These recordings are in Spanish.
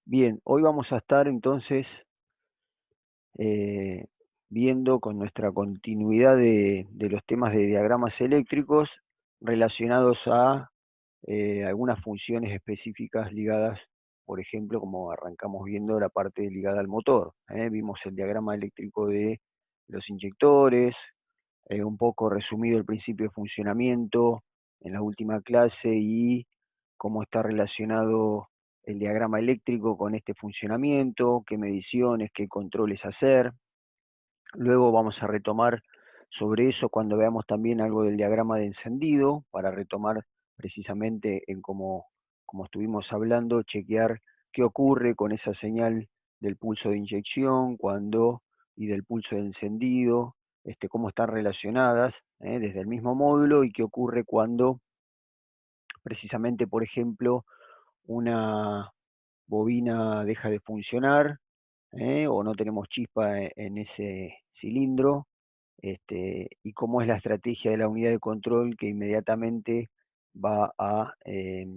Bien, hoy vamos a estar entonces eh, viendo con nuestra continuidad de los temas de diagramas eléctricos relacionados a algunas funciones específicas ligadas, por ejemplo, como arrancamos viendo la parte ligada al motor. Vimos el diagrama eléctrico de los inyectores, un poco resumido el principio de funcionamiento en la última clase y cómo está relacionado el diagrama eléctrico con este funcionamiento, qué mediciones, qué controles hacer. Luego vamos a retomar sobre eso cuando veamos también algo del diagrama de encendido, para retomar precisamente en como estuvimos hablando, chequear qué ocurre con esa señal del pulso de inyección y del pulso de encendido, cómo están relacionadas desde el mismo módulo y qué ocurre cuando precisamente, por ejemplo, una bobina deja de funcionar o no tenemos chispa en ese cilindro, y cómo es la estrategia de la unidad de control que inmediatamente va a eh,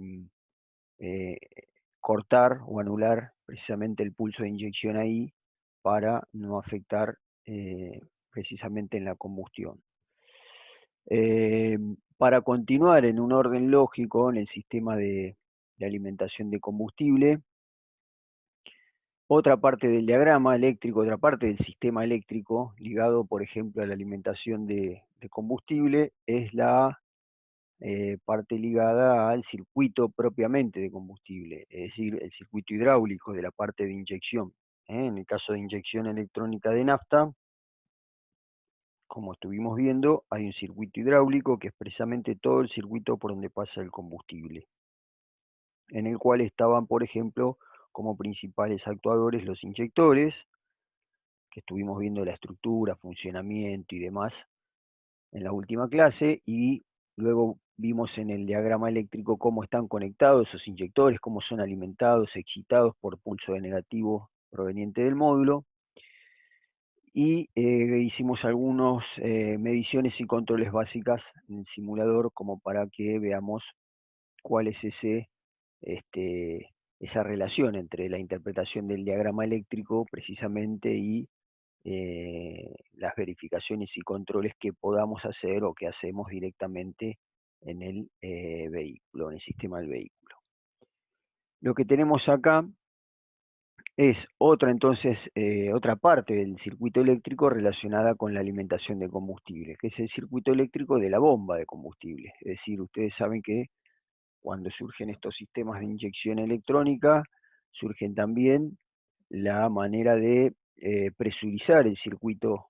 cortar o anular precisamente el pulso de inyección ahí para no afectar precisamente en la combustión. Para continuar en un orden lógico en el sistema de alimentación de combustible, otra parte del diagrama eléctrico, otra parte del sistema eléctrico ligado, por ejemplo, a la alimentación de combustible, es la parte ligada al circuito propiamente de combustible, es decir, el circuito hidráulico de la parte de inyección. En el caso de inyección electrónica de nafta, como estuvimos viendo, hay un circuito hidráulico que es precisamente todo el circuito por donde pasa el combustible, en el cual estaban, por ejemplo, como principales actuadores los inyectores, que estuvimos viendo la estructura, funcionamiento y demás en la última clase, y luego vimos en el diagrama eléctrico cómo están conectados esos inyectores, cómo son alimentados, excitados por pulso de negativo proveniente del módulo, y hicimos algunas mediciones y controles básicas en el simulador como para que veamos cuál es esa relación entre la interpretación del diagrama eléctrico precisamente y las verificaciones y controles que podamos hacer o que hacemos directamente en el vehículo, en el sistema del vehículo. Lo que tenemos acá es otra parte del circuito eléctrico relacionada con la alimentación de combustible, que es el circuito eléctrico de la bomba de combustible. Es decir, ustedes saben que cuando surgen estos sistemas de inyección electrónica, surgen también la manera de presurizar el circuito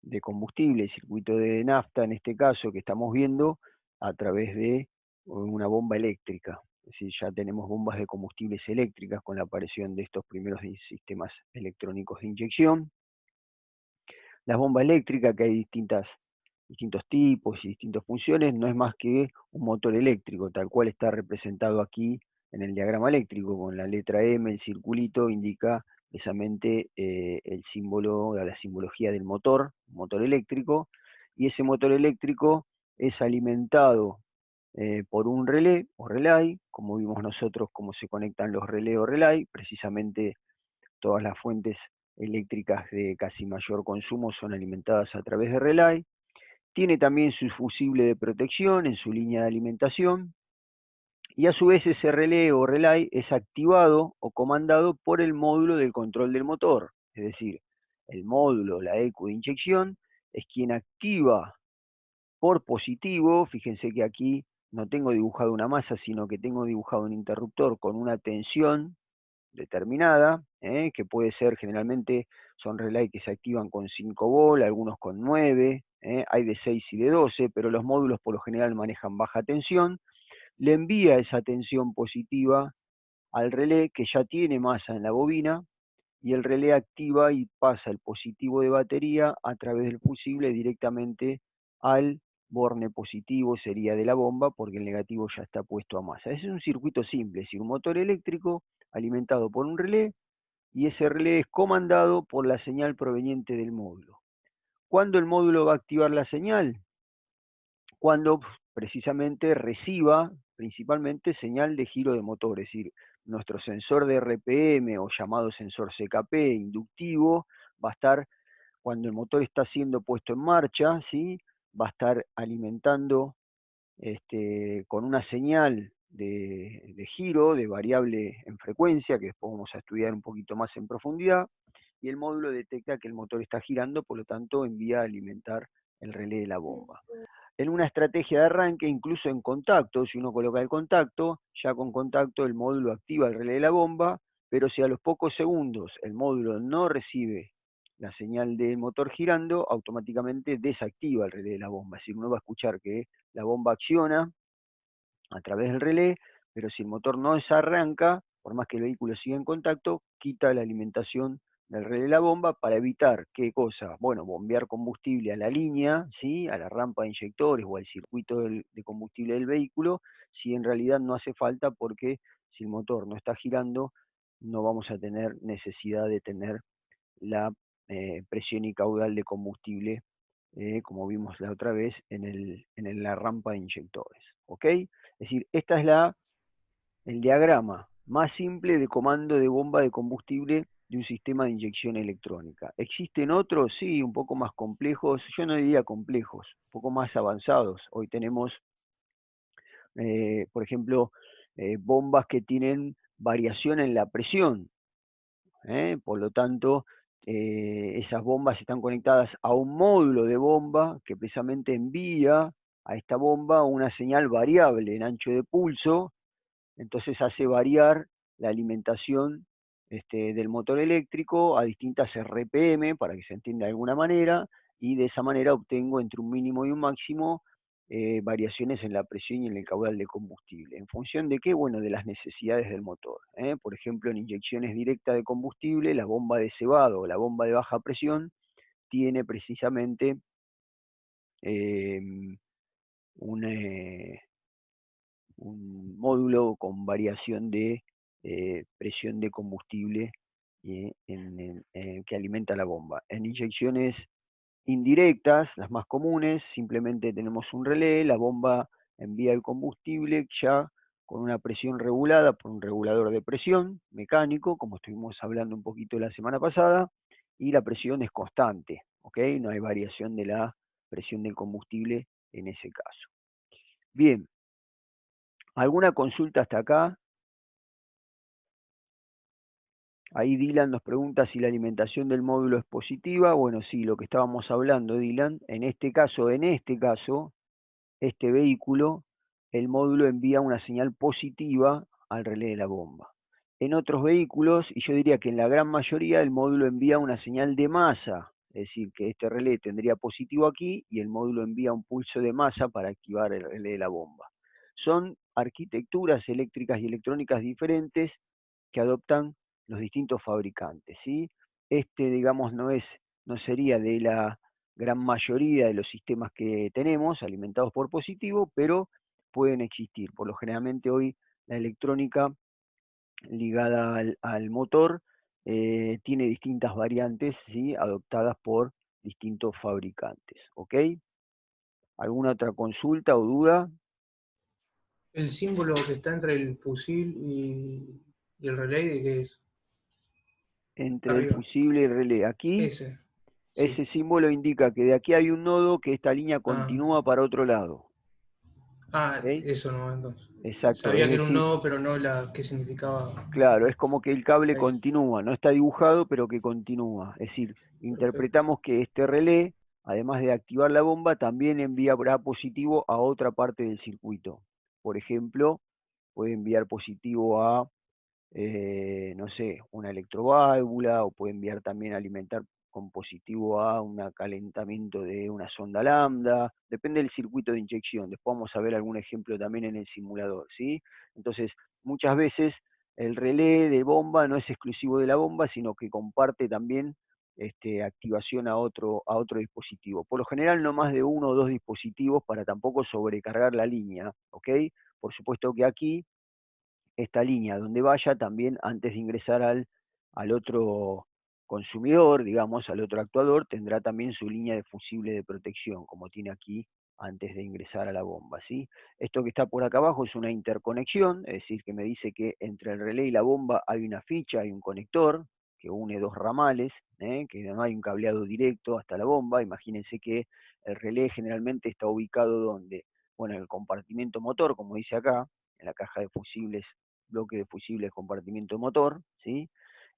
de combustible, el circuito de nafta en este caso que estamos viendo, a través de una bomba eléctrica. Es decir, ya tenemos bombas de combustibles eléctricas con la aparición de estos primeros sistemas electrónicos de inyección. Las bombas eléctricas, que hay distintos tipos y distintas funciones, no es más que un motor eléctrico, tal cual está representado aquí en el diagrama eléctrico, con la letra M, el circulito, indica precisamente el símbolo, la simbología del motor eléctrico, y ese motor eléctrico es alimentado por un relé o relay, como vimos nosotros cómo se conectan los relé o relay, precisamente todas las fuentes eléctricas de casi mayor consumo son alimentadas a través de relay. Tiene también su fusible de protección en su línea de alimentación, y a su vez ese relé o relay es activado o comandado por el módulo del control del motor, es decir, el módulo, la ECU de inyección, es quien activa por positivo. Fíjense que aquí no tengo dibujado una masa, sino que tengo dibujado un interruptor con una tensión determinada, que puede ser generalmente, son relay que se activan con 5 volt, algunos con 9, hay de 6 y de 12, pero los módulos por lo general manejan baja tensión. Le envía esa tensión positiva al relé que ya tiene masa en la bobina, y el relé activa y pasa el positivo de batería a través del fusible directamente al borne positivo, sería de la bomba, porque el negativo ya está puesto a masa. Ese es un circuito simple, es decir, un motor eléctrico alimentado por un relé, y ese relé es comandado por la señal proveniente del módulo. ¿Cuándo el módulo va a activar la señal? Cuando precisamente reciba principalmente señal de giro de motor, es decir, nuestro sensor de RPM o llamado sensor CKP inductivo va a estar, cuando el motor está siendo puesto en marcha, ¿sí? Va a estar alimentando con una señal de giro, de variable en frecuencia, que después vamos a estudiar un poquito más en profundidad, y el módulo detecta que el motor está girando, por lo tanto envía a alimentar el relé de la bomba. En una estrategia de arranque, incluso en contacto, si uno coloca el contacto, ya con contacto el módulo activa el relé de la bomba, pero si a los pocos segundos el módulo no recibe la señal del motor girando, automáticamente desactiva el relé de la bomba. Es decir, uno va a escuchar que la bomba acciona a través del relé, pero si el motor no desarranca, por más que el vehículo siga en contacto, quita la alimentación del relé de la bomba para evitar, ¿qué cosa? Bueno, bombear combustible a la línea, ¿sí? A la rampa de inyectores o al circuito de combustible del vehículo, si en realidad no hace falta, porque si el motor no está girando, no vamos a tener necesidad de tener la presión y caudal de combustible, como vimos la otra vez en la rampa de inyectores. ¿Ok? Es decir, esta es el diagrama más simple de comando de bomba de combustible de un sistema de inyección electrónica. ¿Existen otros? Sí, un poco más complejos, yo no diría complejos, un poco más avanzados. Hoy tenemos, por ejemplo, bombas que tienen variación en la presión, por lo tanto, esas bombas están conectadas a un módulo de bomba que precisamente envía a esta bomba una señal variable en ancho de pulso, entonces hace variar la alimentación del motor eléctrico a distintas RPM, para que se entienda de alguna manera, y de esa manera obtengo entre un mínimo y un máximo variaciones en la presión y en el caudal de combustible. ¿En función de qué? Bueno, de las necesidades del motor. Por ejemplo, en inyecciones directas de combustible, la bomba de cebado o la bomba de baja presión tiene precisamente eh, un, un módulo con variación de presión de combustible que alimenta la bomba. En inyecciones indirectas, las más comunes, simplemente tenemos un relé, la bomba envía el combustible ya con una presión regulada por un regulador de presión mecánico, como estuvimos hablando un poquito la semana pasada, y la presión es constante, ¿ok? No hay variación de la presión del combustible en ese caso. Bien, ¿alguna consulta hasta acá? Ahí Dylan nos pregunta si la alimentación del módulo es positiva. Bueno, sí, lo que estábamos hablando, Dylan. En este caso, este vehículo, el módulo envía una señal positiva al relé de la bomba. En otros vehículos, y yo diría que en la gran mayoría, el módulo envía una señal de masa, es decir, que este relé tendría positivo aquí y el módulo envía un pulso de masa para activar el relé de la bomba. Son arquitecturas eléctricas y electrónicas diferentes que adoptan los distintos fabricantes, ¿sí? Digamos, no sería de la gran mayoría de los sistemas que tenemos alimentados por positivo, pero pueden existir. Por lo generalmente hoy la electrónica ligada al motor tiene distintas variantes, ¿sí? Adoptadas por distintos fabricantes. ¿Ok? ¿Alguna otra consulta o duda? El símbolo que está entre el fusil y el relay, ¿de qué es? Entre el Arriba. fusible y el relé. Aquí, Ese, ese sí. símbolo indica que de aquí hay un nodo que esta línea Ah, continúa para otro lado. ¿Ok? eso no, entonces. Exacto, es Sabía que era un decir, nodo, pero no la que significaba. claro, es como que el cable Ahí. continúa, no está dibujado, pero que continúa. Es decir, Perfecto. interpretamos que este relé, además de activar la bomba, también enviará positivo a otra parte del circuito. Por ejemplo, puede enviar positivo a no sé, una electroválvula, o puede enviar también alimentar con positivo a un calentamiento de una sonda lambda, depende del circuito de inyección. Después vamos a ver algún ejemplo también en el simulador, ¿sí? Entonces, muchas veces el relé de bomba no es exclusivo de la bomba, sino que comparte también activación a otro dispositivo. Por lo general, no más de uno o dos dispositivos para tampoco sobrecargar la línea, ¿ok? Por supuesto que aquí esta línea donde vaya también, antes de ingresar al otro consumidor, digamos, al otro actuador, tendrá también su línea de fusible de protección, como tiene aquí antes de ingresar a la bomba, ¿sí? Esto que está por acá abajo es una interconexión, es decir, que me dice que entre el relé y la bomba hay una ficha, hay un conector que une dos ramales, que no hay un cableado directo hasta la bomba. Imagínense que el relé generalmente está ubicado donde, bueno, en el compartimento motor, como dice acá, en la caja de fusibles, bloque de fusibles, compartimiento motor, ¿sí?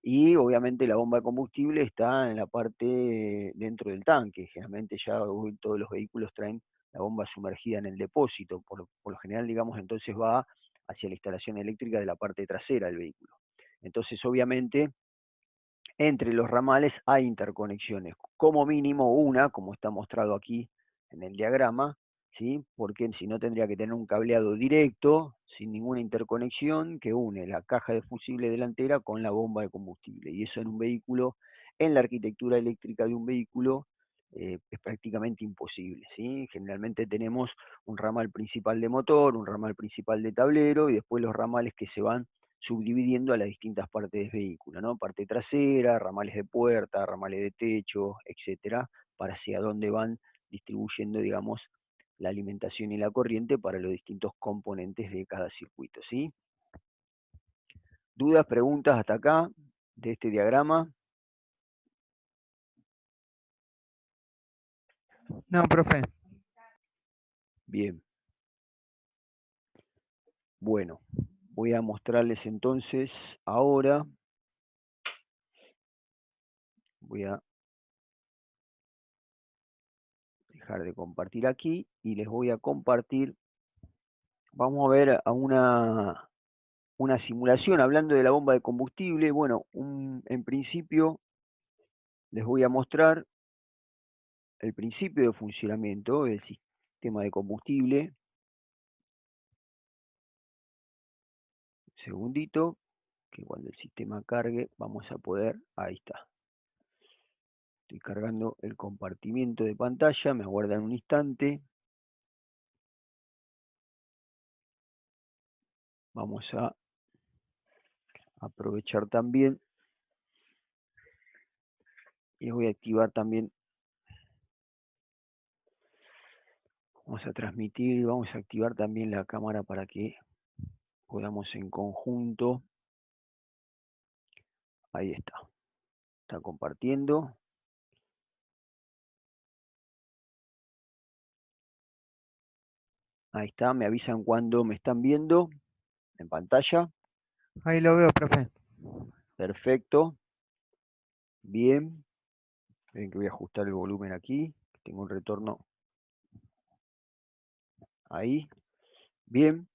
Y obviamente la bomba de combustible está en la parte dentro del tanque. Generalmente ya hoy todos los vehículos traen la bomba sumergida en el depósito. Por lo general, digamos, entonces va hacia la instalación eléctrica de la parte trasera del vehículo. Entonces, obviamente, entre los ramales hay interconexiones, como mínimo una, como está mostrado aquí en el diagrama, ¿sí? Porque si no tendría que tener un cableado directo, sin ninguna interconexión, que une la caja de fusible delantera con la bomba de combustible. Y eso en un vehículo, en la arquitectura eléctrica de un vehículo, es prácticamente imposible, ¿sí? Generalmente tenemos un ramal principal de motor, un ramal principal de tablero, y después los ramales que se van subdividiendo a las distintas partes del vehículo, ¿no? Parte trasera, ramales de puerta, ramales de techo, etcétera, para hacia dónde van distribuyendo, digamos, la alimentación y la corriente para los distintos componentes de cada circuito, ¿sí? ¿Dudas, preguntas hasta acá de este diagrama? No, profe. Bien. Bueno, voy a mostrarles entonces ahora, voy a dejar de compartir aquí y les voy a compartir, vamos a ver a una simulación hablando de la bomba de combustible. Bueno, en principio les voy a mostrar el principio de funcionamiento del sistema de combustible. Un segundito, que cuando el sistema cargue vamos a poder, ahí está. Estoy cargando el compartimiento de pantalla, me aguardan un instante. Vamos a aprovechar también y voy a activar también, vamos a transmitir, vamos a activar también la cámara para que podamos en conjunto. Ahí está compartiendo. Ahí está, me avisan cuando me están viendo en pantalla. Ahí lo veo, profe. Perfecto. Bien. Ven que voy a ajustar el volumen aquí. Tengo un retorno ahí. Bien.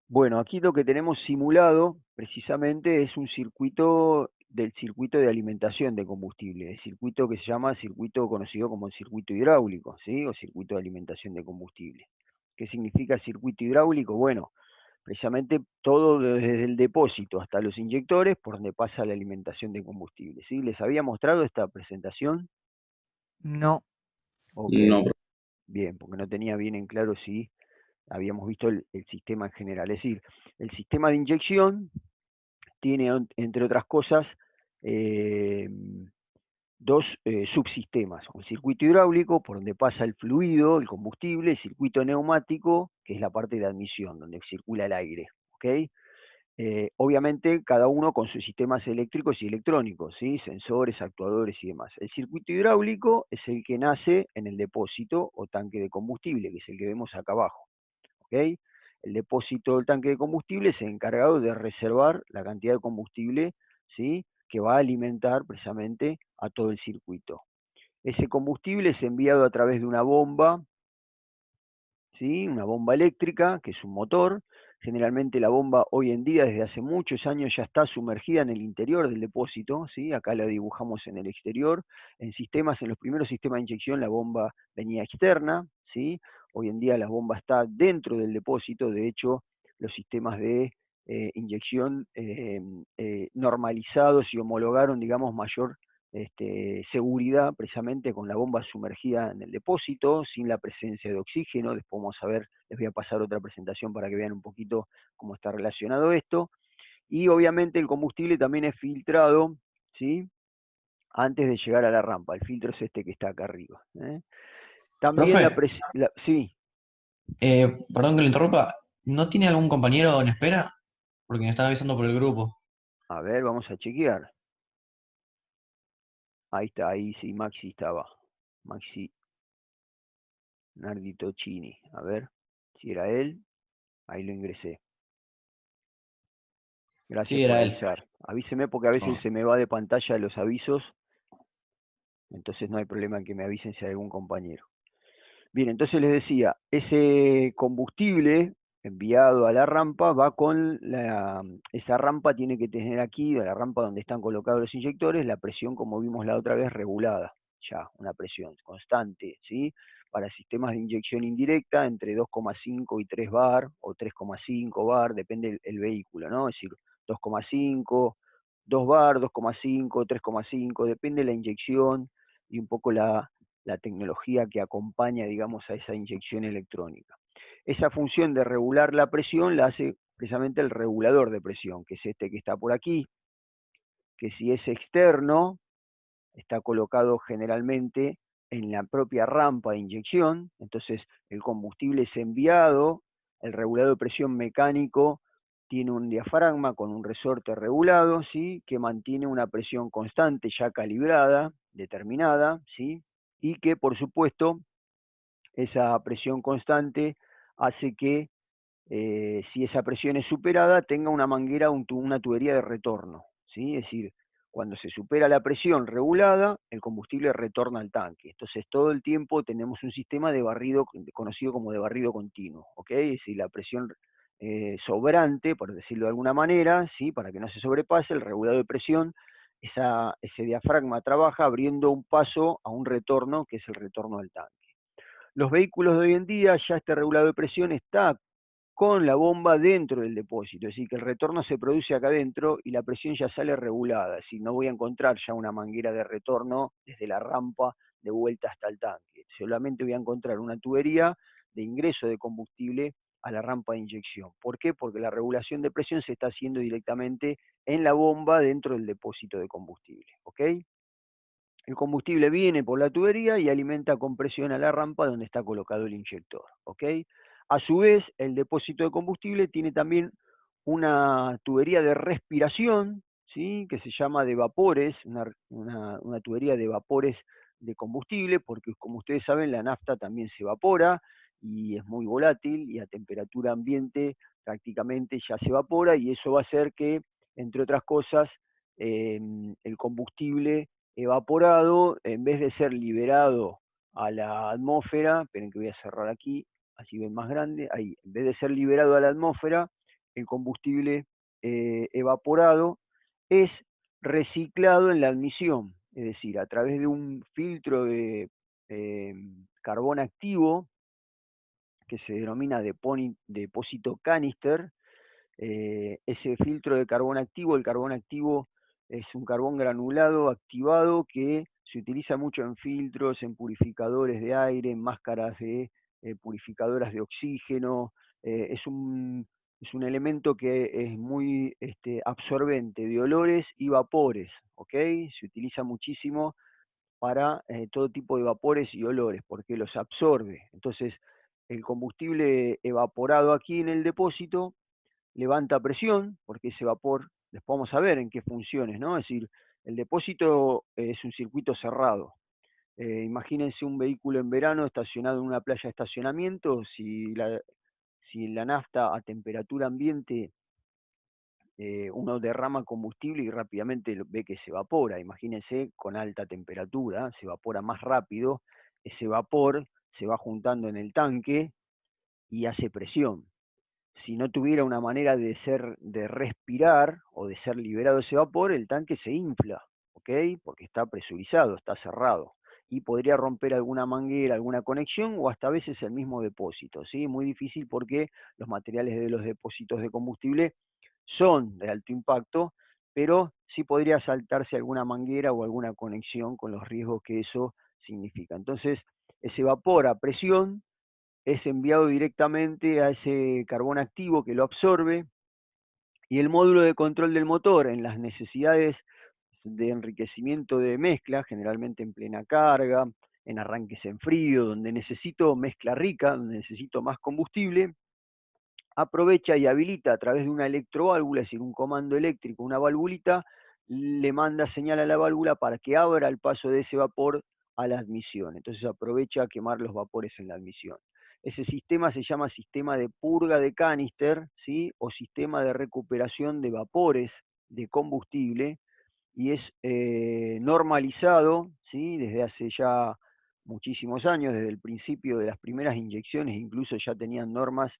Bueno, aquí lo que tenemos simulado precisamente es un circuito del circuito de alimentación de combustible, el circuito que se llama circuito conocido como el circuito hidráulico, ¿sí? O circuito de alimentación de combustible. ¿Qué significa circuito hidráulico? Bueno, precisamente todo desde el depósito hasta los inyectores por donde pasa la alimentación de combustible, ¿sí? ¿Les había mostrado esta presentación? No. Ok, No, bien, porque no tenía bien en claro si habíamos visto el sistema en general. Es decir, el sistema de inyección tiene, entre otras cosas, eh, dos subsistemas: un circuito hidráulico, por donde pasa el fluido, el combustible; el circuito neumático, que es la parte de admisión, donde circula el aire. ¿Ok? Obviamente cada uno con sus sistemas eléctricos y electrónicos, ¿sí? Sensores, actuadores y demás. El circuito hidráulico es el que nace en el depósito o tanque de combustible, que es el que vemos acá abajo. ¿Ok? El depósito del tanque de combustible es el encargado de reservar la cantidad de combustible, ¿sí?, que va a alimentar precisamente a todo el circuito. Ese combustible es enviado a través de una bomba, ¿sí?, una bomba eléctrica, que es un motor. Generalmente la bomba hoy en día, desde hace muchos años, ya está sumergida en el interior del depósito, ¿sí? Acá la dibujamos en el exterior. En los primeros sistemas de inyección, la bomba venía externa, ¿sí? Hoy en día la bomba está dentro del depósito. De hecho, los sistemas de inyección normalizados y homologaron, digamos, mayor seguridad precisamente con la bomba sumergida en el depósito, sin la presencia de oxígeno. Después vamos a ver, les voy a pasar otra presentación para que vean un poquito cómo está relacionado esto. Y obviamente el combustible también es filtrado, ¿sí?, antes de llegar a la rampa. El filtro es este que está acá arriba, ¿eh? También Profe, sí, perdón que le interrumpa, ¿no tiene algún compañero en espera? Porque me están avisando por el grupo. a ver, vamos a chequear. Ahí está, ahí sí, Maxi estaba. Maxi Nardi Tocini. A ver, si era él, ahí lo ingresé. Gracias Sí, por era él. avisar. Avíseme porque a veces No. se me va de pantalla los avisos, entonces no hay problema en que me avisen si hay algún compañero. Bien, entonces les decía, ese combustible enviado a la rampa va con esa rampa tiene que tener aquí, la rampa donde están colocados los inyectores, la presión, como vimos la otra vez, regulada, ya, una presión constante, ¿sí? Para sistemas de inyección indirecta, entre 2,5 y 3 bar, o 3,5 bar, depende el vehículo, ¿no? Es decir, 2,5, 2 bar, 2,5, 3,5, depende de la inyección y un poco la tecnología que acompaña, digamos, a esa inyección electrónica. Esa función de regular la presión la hace precisamente el regulador de presión, que es este que está por aquí, que si es externo, está colocado generalmente en la propia rampa de inyección, entonces el combustible es enviado, el regulador de presión mecánico tiene un diafragma con un resorte regulado, ¿sí? Que mantiene una presión constante ya calibrada, determinada, ¿sí? Y que por supuesto esa presión constante hace que si esa presión es superada, tenga una manguera, una tubería de retorno, ¿sí? Es decir, cuando se supera la presión regulada, el combustible retorna al tanque. Entonces, todo el tiempo tenemos un sistema de barrido, conocido como de barrido continuo, ¿ok? Es decir, la presión sobrante, por decirlo de alguna manera, ¿sí? Para que no se sobrepase, el regulador de presión, ese diafragma trabaja abriendo un paso a un retorno, que es el retorno al tanque. Los vehículos de hoy en día, ya este regulador de presión está con la bomba dentro del depósito, es decir, que el retorno se produce acá adentro y la presión ya sale regulada, es decir, no voy a encontrar ya una manguera de retorno desde la rampa de vuelta hasta el tanque, solamente voy a encontrar una tubería de ingreso de combustible a la rampa de inyección. ¿Por qué? Porque la regulación de presión se está haciendo directamente en la bomba dentro del depósito de combustible, ¿ok? El combustible viene por la tubería y alimenta con presión a la rampa donde está colocado el inyector, ¿ok? A su vez, el depósito de combustible tiene también una tubería de respiración, ¿sí? Que se llama de vapores, una tubería de vapores de combustible, porque como ustedes saben, la nafta también se evapora y es muy volátil y a temperatura ambiente prácticamente ya se evapora y eso va a hacer que, entre otras cosas, el combustible evaporado, en vez de ser liberado a la atmósfera, esperen que voy a cerrar aquí, así ven más grande, ahí, en vez de ser liberado a la atmósfera, el combustible evaporado es reciclado en la admisión, es decir, a través de un filtro de eh, carbón activo que se denomina depósito canister. Ese filtro de carbón activo, el carbón activo es un carbón granulado activado que se utiliza mucho en filtros, en purificadores de aire, en máscaras de purificadoras de oxígeno. Es un elemento que es muy absorbente de olores y vapores, ¿ok? Se utiliza muchísimo para todo tipo de vapores y olores, porque los absorbe. Entonces, el combustible evaporado aquí en el depósito levanta presión, porque ese vapor, después vamos a ver en qué funciones, ¿no? Es decir, el depósito es un circuito cerrado. Imagínense un vehículo en verano estacionado en una playa de estacionamiento, si la nafta a temperatura ambiente uno derrama combustible y rápidamente ve que se evapora. Imagínense con alta temperatura, se evapora más rápido, ese vapor se va juntando en el tanque y hace presión. Si no tuviera una manera de respirar o de ser liberado ese vapor, el tanque se infla, ¿ok? Porque está presurizado, está cerrado. Y podría romper alguna manguera, alguna conexión o hasta a veces el mismo depósito, ¿sí? Muy difícil porque los materiales de los depósitos de combustible son de alto impacto, pero sí podría saltarse alguna manguera o alguna conexión con los riesgos que eso significa. Entonces, ese vapor a presión es enviado directamente a ese carbón activo que lo absorbe y el módulo de control del motor en las necesidades de enriquecimiento de mezcla, generalmente en plena carga, en arranques en frío, donde necesito mezcla rica, donde necesito más combustible, aprovecha y habilita a través de una electroválvula, es decir, un comando eléctrico, una valvulita, le manda señal a la válvula para que abra el paso de ese vapor a la admisión. Entonces aprovecha a quemar los vapores en la admisión. Ese sistema se llama sistema de purga de canister, ¿sí? O sistema de recuperación de vapores de combustible, y es normalizado, ¿sí? Desde hace ya muchísimos años, desde el principio de las primeras inyecciones, incluso ya tenían normas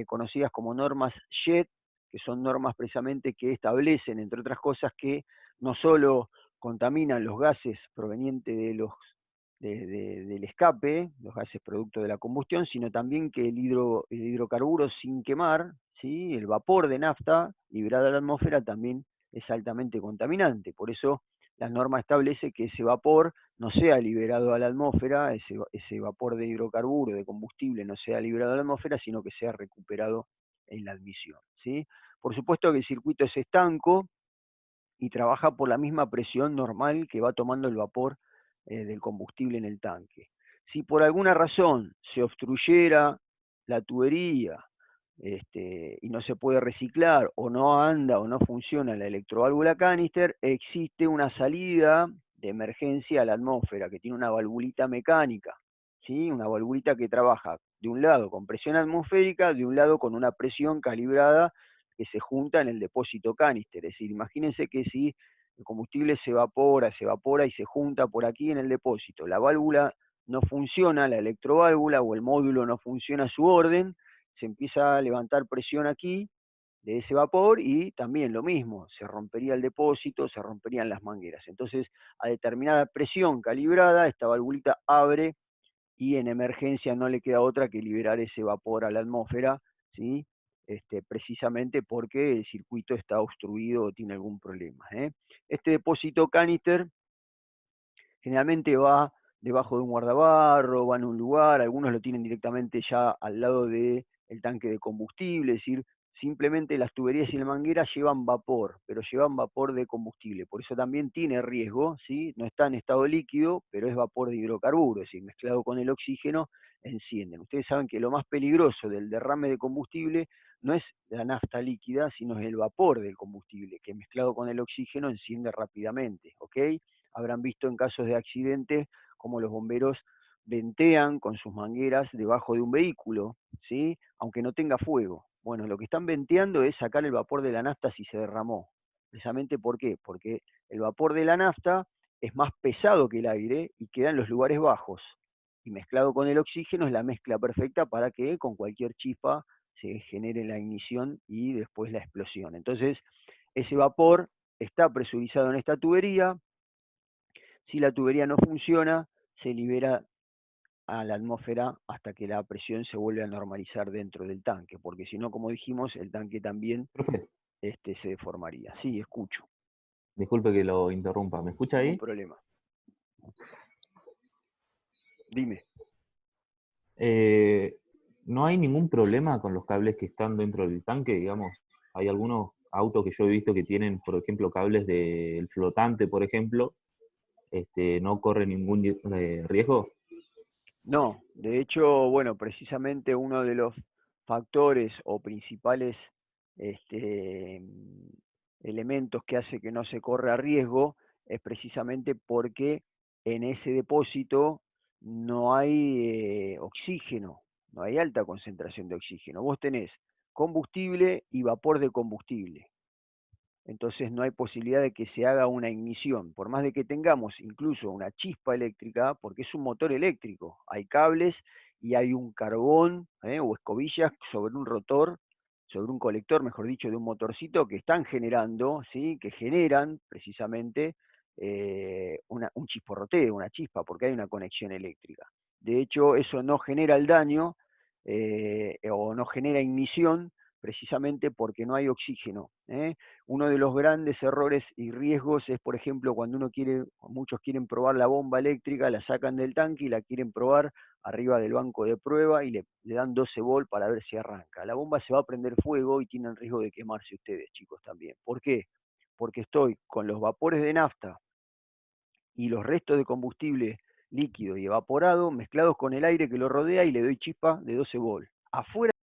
conocidas como normas JET, que son normas precisamente que establecen, entre otras cosas, que no solo contaminan los gases provenientes de del escape, los gases producto de la combustión, sino también que el hidrocarburo sin quemar, ¿sí? El vapor de nafta liberado a la atmósfera también es altamente contaminante. Por eso la norma establece que ese vapor no sea liberado a la atmósfera, ese vapor de hidrocarburo, de combustible, no sea liberado a la atmósfera, sino que sea recuperado en la admisión, ¿sí? Por supuesto que el circuito es estanco y trabaja por la misma presión normal que va tomando el vapor del combustible en el tanque. Si por alguna razón se obstruyera la tubería y no se puede reciclar, o no anda o no funciona la electroválvula canister, existe una salida de emergencia a la atmósfera que tiene una valvulita mecánica, ¿sí? Una valvulita que trabaja de un lado con presión atmosférica, de un lado con una presión calibrada que se junta en el depósito canister. Es decir, imagínense que si el combustible se evapora y se junta por aquí en el depósito, la válvula no funciona, la electroválvula o el módulo no funciona a su orden, se empieza a levantar presión aquí de ese vapor y también lo mismo, se rompería el depósito, se romperían las mangueras. Entonces, a determinada presión calibrada, esta valvulita abre y en emergencia no le queda otra que liberar ese vapor a la atmósfera, ¿sí? Precisamente porque el circuito está obstruido o tiene algún problema. Este depósito canister generalmente va debajo de un guardabarro, va en un lugar, algunos lo tienen directamente ya al lado del tanque de combustible, es decir, simplemente las tuberías y la manguera llevan vapor, pero llevan vapor de combustible, por eso también tiene riesgo, ¿sí? No está en estado líquido, pero es vapor de hidrocarburo, es decir, mezclado con el oxígeno, encienden. Ustedes saben que lo más peligroso del derrame de combustible no es la nafta líquida, sino es el vapor del combustible, que mezclado con el oxígeno enciende rápidamente, ¿ok? Habrán visto en casos de accidente cómo los bomberos ventean con sus mangueras debajo de un vehículo, ¿sí? Aunque no tenga fuego. Bueno, lo que están venteando es sacar el vapor de la nafta si se derramó. Precisamente ¿por qué? Porque el vapor de la nafta es más pesado que el aire y queda en los lugares bajos. Y mezclado con el oxígeno es la mezcla perfecta para que con cualquier chispa se genere la ignición y después la explosión. Entonces, ese vapor está presurizado en esta tubería. Si la tubería no funciona, se libera a la atmósfera hasta que la presión se vuelve a normalizar dentro del tanque, porque si no, como dijimos, el tanque también Profe, se deformaría. Sí, escucho, disculpe que lo interrumpa. ¿Me escucha ningún ahí? problema. Dime. ¿No hay ningún problema con los cables que están dentro del tanque? Digamos, hay algunos autos que yo he visto que tienen, por ejemplo, cables del flotante, por ejemplo, no corre ningún riesgo. No, de hecho, bueno, precisamente uno de los factores o principales este, elementos que hace que no se corra riesgo es precisamente porque en ese depósito no hay oxígeno, no hay alta concentración de oxígeno. Vos tenés combustible y vapor de combustible. Entonces no hay posibilidad de que se haga una ignición, por más de que tengamos incluso una chispa eléctrica, porque es un motor eléctrico, hay cables y hay un carbón o escobillas sobre un rotor, sobre un colector, mejor dicho, de un motorcito que están generando, ¿sí? Que generan precisamente un chisporroteo, una chispa, porque hay una conexión eléctrica. De hecho, eso no genera el daño o no genera ignición precisamente porque no hay oxígeno. Uno de los grandes errores y riesgos es, por ejemplo, cuando muchos quieren probar la bomba eléctrica, la sacan del tanque y la quieren probar arriba del banco de prueba y le dan 12 volt para ver si arranca. La bomba se va a prender fuego y tienen riesgo de quemarse ustedes, chicos, también. ¿Por qué? Porque estoy con los vapores de nafta y los restos de combustible líquido y evaporado mezclados con el aire que lo rodea y le doy chispa de 12 volts. Afuera